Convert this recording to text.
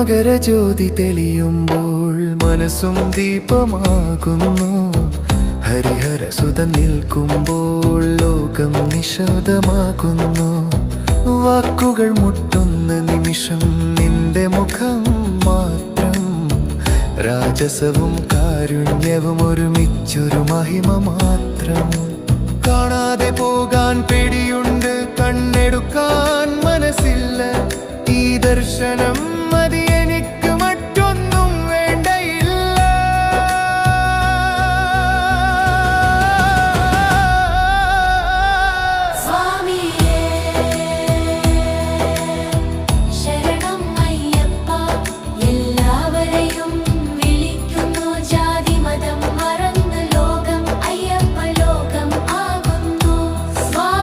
മകരജ്യോതി തെളിയുമ്പോൾ മനസ്സും ദീപമാകുന്നു. ഹരിഹരസുതൻ നിൽക്കുമ്പോൾ ലോകം നിശബ്ദമാകുന്നു. വാക്കുകൾ മുട്ടുന്ന നിമിഷം നിന്റെ മുഖം മാത്രം. രാജസവും കാരുണ്യവും ഒരുമിച്ചൊരു മഹിമ മാത്രം. കാണാതെ പോകാൻ പേടിയുണ്ട്